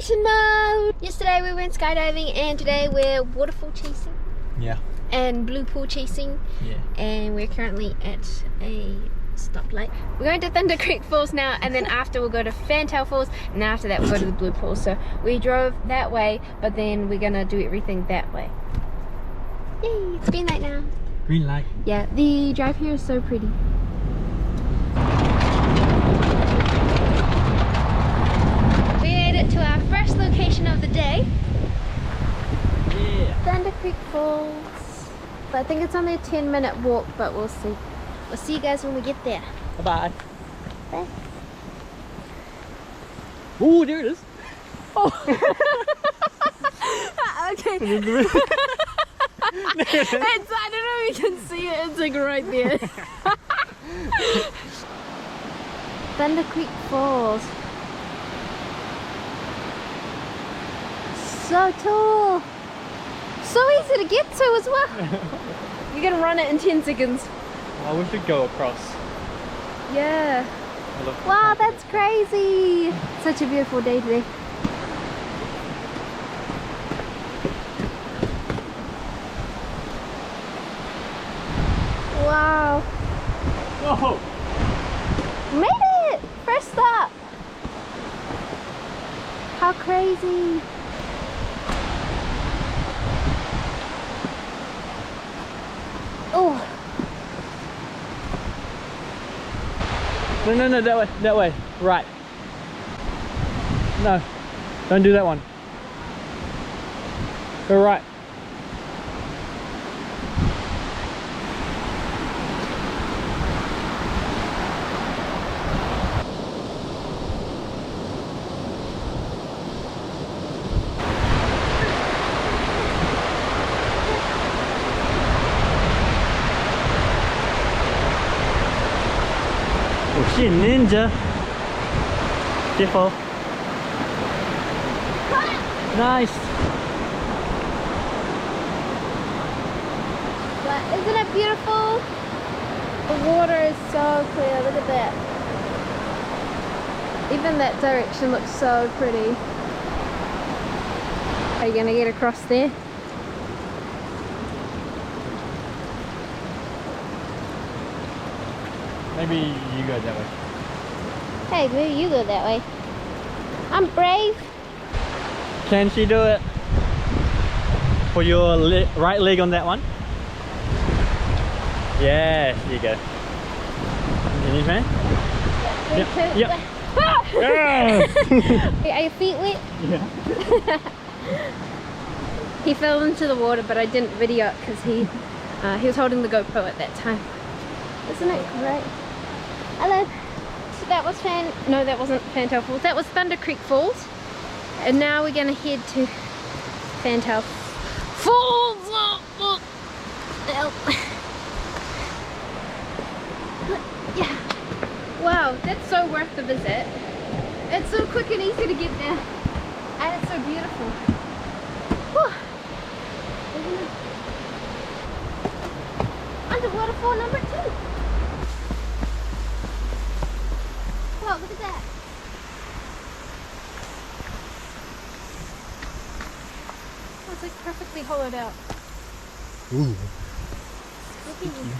vacation mode. Yesterday we went skydiving and today we're waterfall chasing. Yeah. And blue pool chasing. Yeah. And we're currently at a stoplight. We're going to Thunder Creek Falls now, and then after we'll go to Fantail Falls, and then after that we'll go to the blue pool. So we drove that way, but then we're gonna do everything that way. Yay, it's green light now. Green light. Yeah, the drive here is so pretty. We made it to our first location of the day. Yeah. Thunder Creek Falls. But I think it's only a 10-minute walk, but we'll see. We'll see you guys when we get there. Bye-bye. Bye. Ooh, there it is. Oh. Okay. It's, I don't know if you can see it, it's like right there. Thunder Creek Falls. So tall. So easy to get to as well. You're gonna run it in 10 seconds. Oh, we should go across. Yeah. Wow, that's crazy. Such a beautiful day today. Wow. Whoa! Made it! First stop. How crazy. Oh. No, that way. Right. No, don't do that one. Go right. Oh shit, ninja! Careful. Nice. But isn't it beautiful? The water is so clear, look at that. Even that direction looks so pretty. Are you gonna get across there? Maybe you go that way. Hey, maybe you go that way. I'm brave. Can she do it? For your right leg on that one? Yeah, here you go. Finish, man? Yep. Ah! Yeah. Are your feet wet? Yeah. He fell into the water, but I didn't video it because he was holding the GoPro at that time. Isn't it great? Hello. So that was no, that wasn't Fantail Falls. That was Thunder Creek Falls. And now we're gonna head to Fantail Falls. Yeah. Wow, that's so worth the visit. It's so quick and easy to get there. And it's so beautiful. Whew. Isn't it? Under waterfall number 2. Wow, look at that. Oh, it's like perfectly hollowed out. Ooh. Look at you.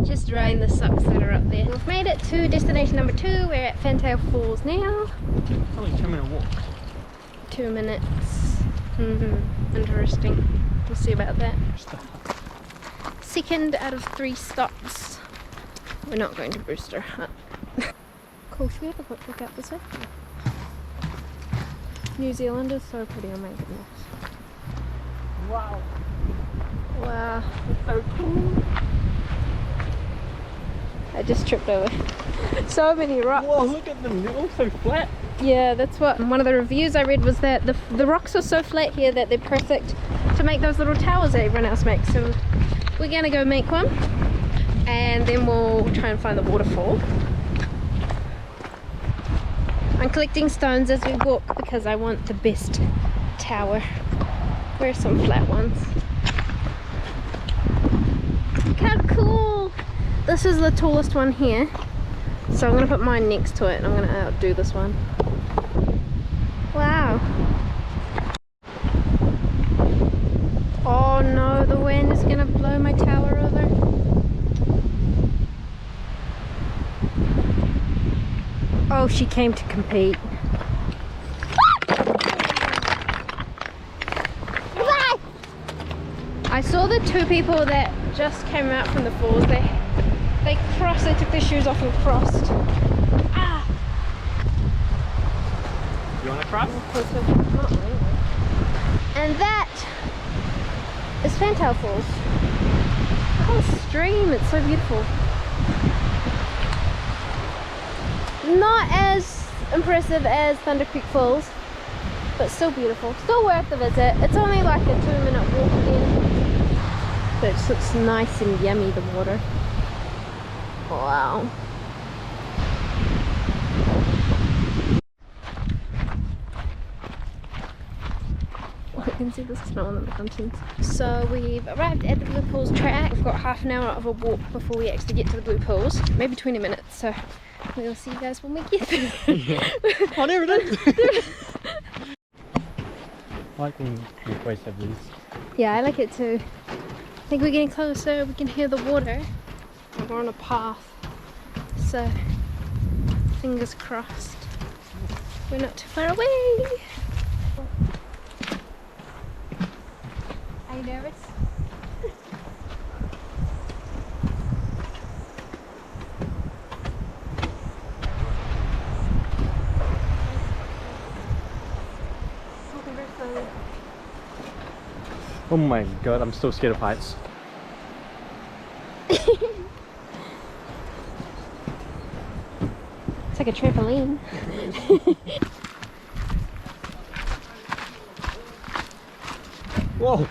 Just drying the socks that are up there. We've made it to destination number 2. We're at Fantail Falls now. Only 2-minute walk. 2 minutes. Interesting. We'll see about that. Second out of 3 stops. We're not going to Brewster Hut. Cool, should we have a quick look out this way? New Zealand is so pretty, oh my goodness. Wow. Wow. It's so cool. I just tripped over so many rocks. Whoa, look at them, they're all so flat. Yeah, that's what one of the reviews I read was, that the rocks are so flat here that they're perfect to make those little towers that everyone else makes. So we're gonna go make one and then we'll try and find the waterfall. I'm collecting stones as we walk because I want the best tower. Where's some flat ones? Look how cool! This is the tallest one here. So I'm gonna put mine next to it and I'm gonna outdo this one. Wow. Oh no, the wind is gonna blow my tower over. Oh, she came to compete. I saw the two people that just came out from the falls. They crossed, they took their shoes off and crossed. Ah! You want to cross? Not really. And that is Fantail Falls. Oh, stream, it's so beautiful. Not as impressive as Thunder Creek Falls, but still beautiful. Still worth the visit. It's only like a 2-minute walk again. But it just looks nice and yummy, the water. Wow. I can see the snow on the mountains. So we've arrived at the Blue Pools track. We've got half an hour of a walk before we actually get to the Blue Pools. Maybe 20 minutes, so we'll see you guys when we get there. Yeah. Oh, there it is! I like when we always have these. Yeah, I like it too. I think we're getting closer, we can hear the water. And we're on a path, so fingers crossed. We're not too far away. Are you nervous? Walking very slowly. Oh my god, I'm still scared of heights. It's like a trampoline. Whoa!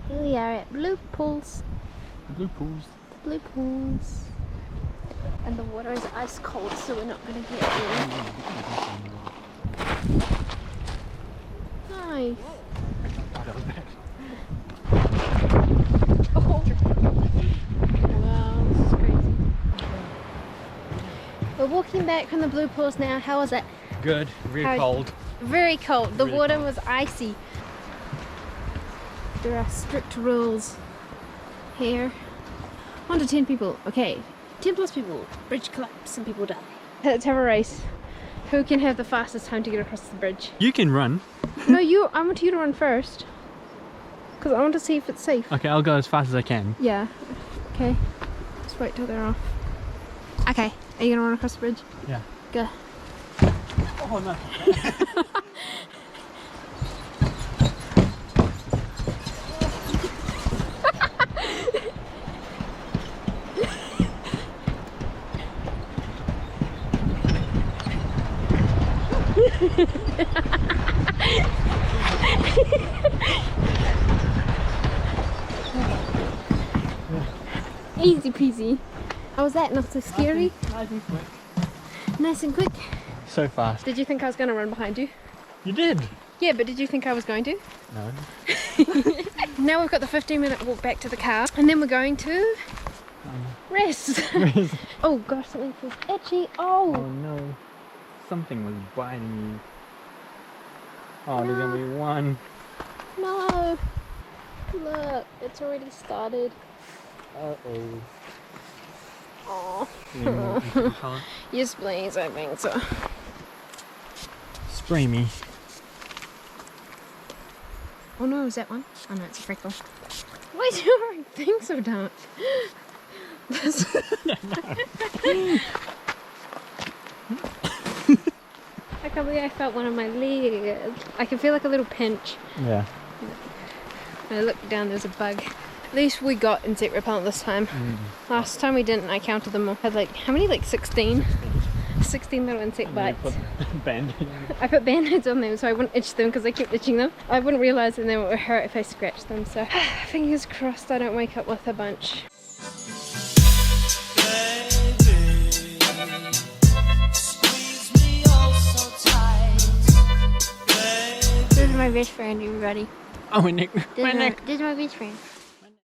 Here we are at Blue Pools. Blue Pools. The Blue Pools. And the water is ice cold, so we're not going to get in. Nice. Oh. Wow, this is crazy. We're walking back from the Blue Pools now. How was it? Good. Very cold. Very cold. The Really water cold. was icy. There are strict rules here. 1 to 10 people. Okay. 10 plus people. Bridge collapse and people die. Let's have a race. Who can have the fastest time to get across the bridge? You can run. No, you. I want you to run first. Because I want to see if it's safe. Okay, I'll go as fast as I can. Yeah. Okay. Just wait till they're off. Okay. Are you going to run across the bridge? Yeah. Go. Oh no. Easy peasy. How was that? Not so scary? Nice and quick. Nice and quick. So fast. Did you think I was going to run behind you? You did. Yeah, but did you think I was going to? No. Now we've got the 15-minute walk back to the car, and then we're going to rest. Oh gosh, something feels itchy. Oh Oh, no. Something was biting you. Oh, there's gonna be one. no. Look, it's already started. Uh-oh. Oh. Any more colour? Yes, please, I think so. Spray me. Oh no, is that one? Oh no, it's a freckle. Why is your thing so dark? I can't believe I felt one on my leg. I can feel like a little pinch. Yeah. When I looked down, there's a bug. At least we got insect repellent this time. Last time we didn't. I counted them all. Had like, how many? Like 16? 16 little insect bites. Put Band-Aid. I put band-aids on them so I wouldn't itch them because I kept itching them. I wouldn't realise that they would hurt if I scratched them. So fingers crossed I don't wake up with a bunch. best friend, everybody. Oh, my neck. This My is neck. this is my best friend.